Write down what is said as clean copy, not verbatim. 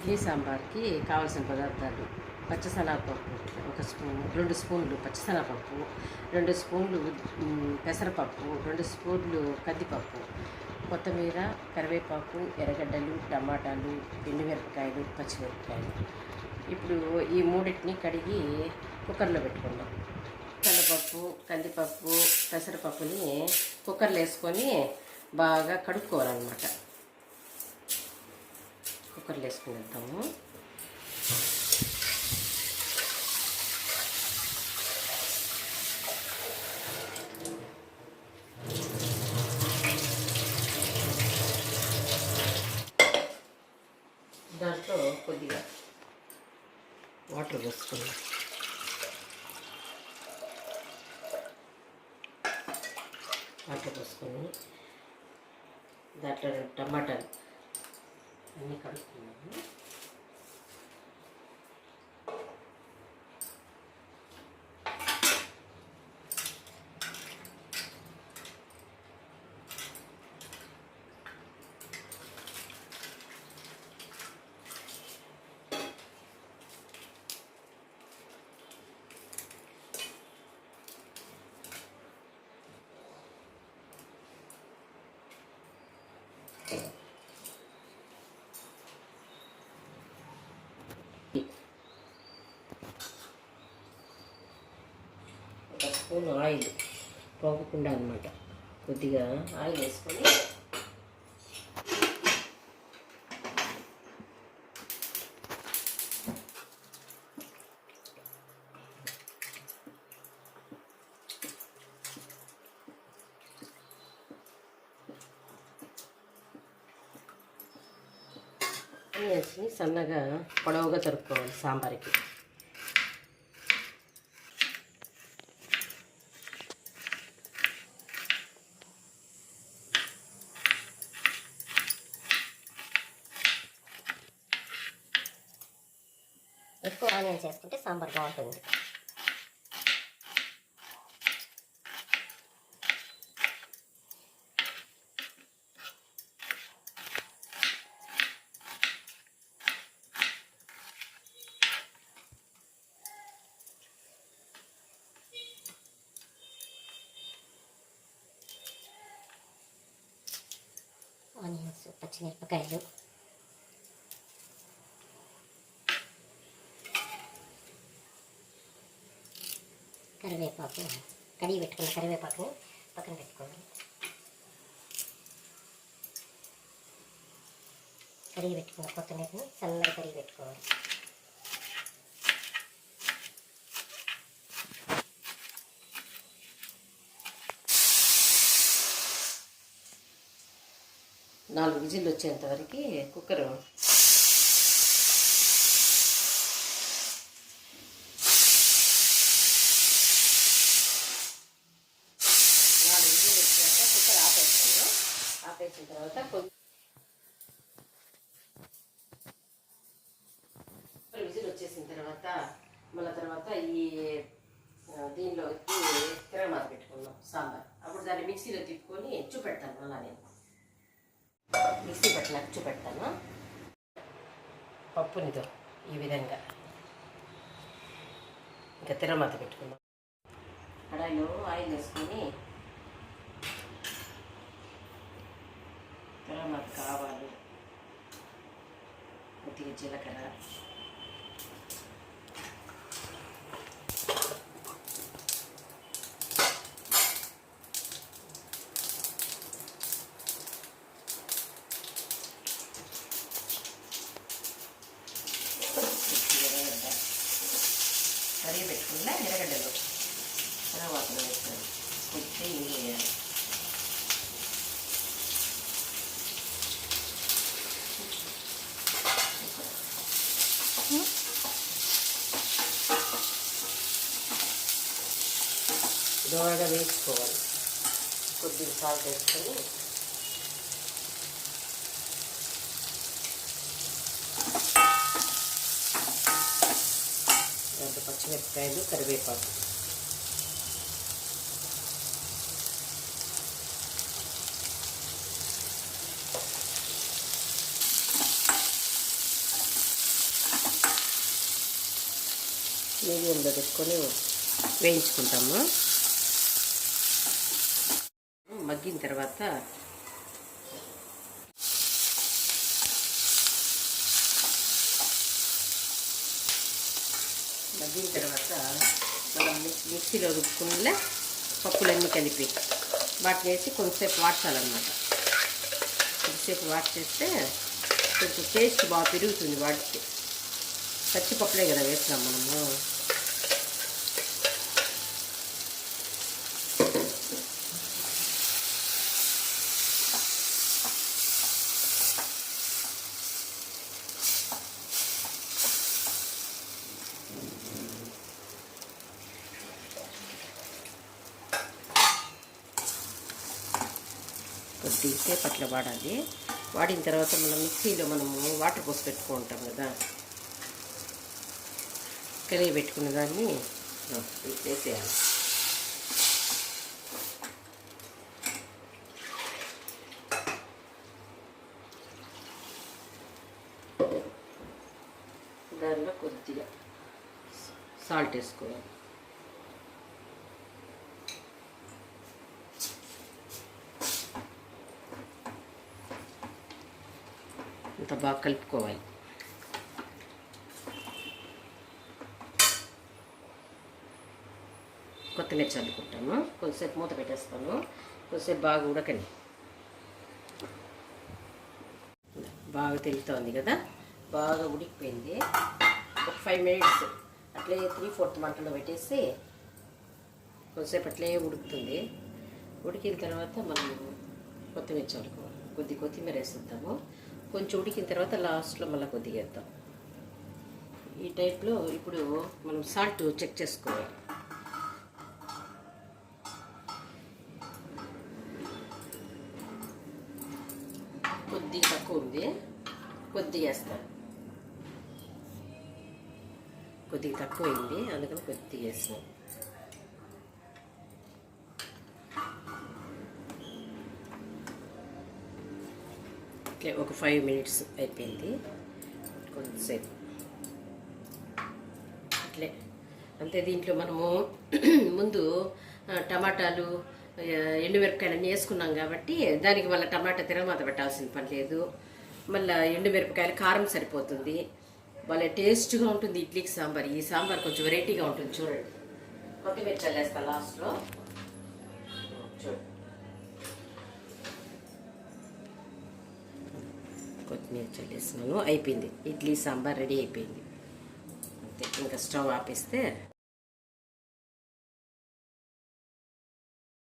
ఇడ్లీ సాంబార్కి కావాల్సిన పదార్థాలు: పచ్చిశనగపప్పు ఒక స్పూన్, 2 స్పూన్లు పచ్చిశనగపప్పు, 2 స్పూన్లు పెసరపప్పు, 2 స్పూన్లు కందిపప్పు, కొత్తిమీర, కరివేపాకు, ఎర్రగడ్డలు, టమాటాలు, ఎండుమిరపకాయలు, పచ్చిమిరపకాయలు. ఇప్పుడు ఈ మూడింటిని కడిగి కుక్కర్లో పెట్టుకుందాం. శనగపప్పు, కందిపప్పు, పెసరపప్పుని కుక్కర్లో వేసుకొని బాగా కడుక్కోవాలన్నమాట. కుక్కర్లో వేసుకునేద్దాము. దాంట్లో కొద్దిగా వాటర్ పోసుకుందాం. వాటర్ పోసుకొని దాంట్లో టమాటాలు అన్నీ కడుక్కున్నాము. ఒక స్పూన్ ఆయిల్, పోగకుండా అనమాట, కొద్దిగా ఆయిల్ వేసుకొని ఆనియన్స్ని సన్నగా పొడవుగా తరుక్కోవాలి సాంబార్కి. ఎక్కువ ఆనియన్స్ వేసుకుంటే సాంబార్ బాగుంటుంది. ఆనియన్స్, పచ్చిమిరపకాయలు, కరివేపాకు, కడిగి పెట్టుకున్న కరివేపాకుని పక్కన పెట్టుకోవాలి. కడిగి పెట్టుకున్న కొత్తిమీరని సన్నగా కడిగి పెట్టుకోవాలి. నాలుగు విజిల్లు వచ్చేంత వరకు కుక్కరు ఆపేసిన తర్వాత విజిల్ వచ్చేసిన తర్వాత తర్వాత ఈ దీనిలోకి తిరగమాత పెట్టుకున్నాం సాంబార్. అప్పుడు దాన్ని మిక్సీలో తిప్పుకొని చూపెడతాను. మళ్ళీ నేను మిక్సీ పట్టినాక చూపెడతాను. పప్పునితో ఈ విధంగా ఇంకా తిరగమాత పెట్టుకున్నాం. కడాయిలో ఆయిల్ వేసుకొని తిరగమాత కావాలి, కొద్దిగా జీలకర్ర, కరిగి పెట్టుకున్న ఎర్రగడ్డలు తర్వాత వేస్తాను. కొద్దిగా ఇంగు వేయాలి. దోరగా వేసుకోవాలి. కొద్దిగా సాల్ట్ వేసుకొని దాంట్లో పచ్చిమిరపకాయలు, కరివేపాకు, మీడియంలో పెట్టుకొని వేయించుకుంటాము. మగ్గిన తర్వాత మనం మిక్సీలో రుబ్బుకున్న పప్పులన్నీ కలిపి వాటిని వేసి కొంతసేపు వాడ్చాలన్నమాట. కొంతసేపు వాట్ చేస్తే కొంచెం టేస్ట్ బాగా పెరుగుతుంది. వాటికి పచ్చిపప్పులే కదా వేసినాం మనము. కొద్దిసేపు అట్లా వాడాలి. వాడిన తర్వాత మనం మిక్సీలో మనము వాటర్ పోసి పెట్టుకుంటాం కదా, కలిగి పెట్టుకున్న దాన్ని వేసేయాలి. దానిలో కొద్దిగా సాల్ట్ వేసుకోవాలి. అంత బాగా కలుపుకోవాలి. కొత్తిమీర చల్లుకుంటాను. కొద్దిసేపు మూత పెట్టేస్తాను. కొద్దిసేపు బాగా ఉడకని. బాగా తెలుస్తుంది కదా, బాగా ఉడికిపోయింది. ఒక 5 మినిట్స్ అట్లే 3/4 మంటలో పెట్టేసి కొద్దిసేపు అట్లే ఉడుకుతుంది. ఉడికిన తర్వాత మనం కొత్తిమీర చల్లుకోవాలి. కొత్తిమీర వేసేద్దాము. కొంచెం ఉడికిన తర్వాత లాస్ట్లో మళ్ళీ కొద్దిగా వేద్దాం. ఈ టైప్లో ఇప్పుడు మనం సాల్ట్ చెక్ చేసుకోవాలి. కొద్దిగా తక్కువ ఉంది, కొద్దిగా వేస్తాను. కొద్దిగా తక్కువ అయింది, అందుకని కొద్దిగా వేస్తాను. ఒక 5 మినిట్స్ అయిపోయింది. కొంచెంసేపు అట్లే అంతే. దీంట్లో మనము ముందు టమాటాలు ఎండుమిరపకాయలు అన్నీ వేసుకున్నాం కాబట్టి దానికి మళ్ళీ టమాటా తిరగమాత పెట్టాల్సిన పని లేదు. మళ్ళీ ఎండుమిరపకాయలు కారం సరిపోతుంది. వాళ్ళ టేస్ట్గా ఉంటుంది ఇడ్లీకి సాంబార్. ఈ సాంబార్ కొంచెం వెరైటీగా ఉంటుంది. చూడండి, కొత్తిమీర చల్లేస్తాను లాస్ట్లో. చూడండి, కొత్తిమీర చల్లేస్తున్నాను. అయిపోయింది. ఇడ్లీ సాంబార్ రెడీ అయిపోయింది. అంతే. ఇంకా స్టవ్ ఆపేస్తే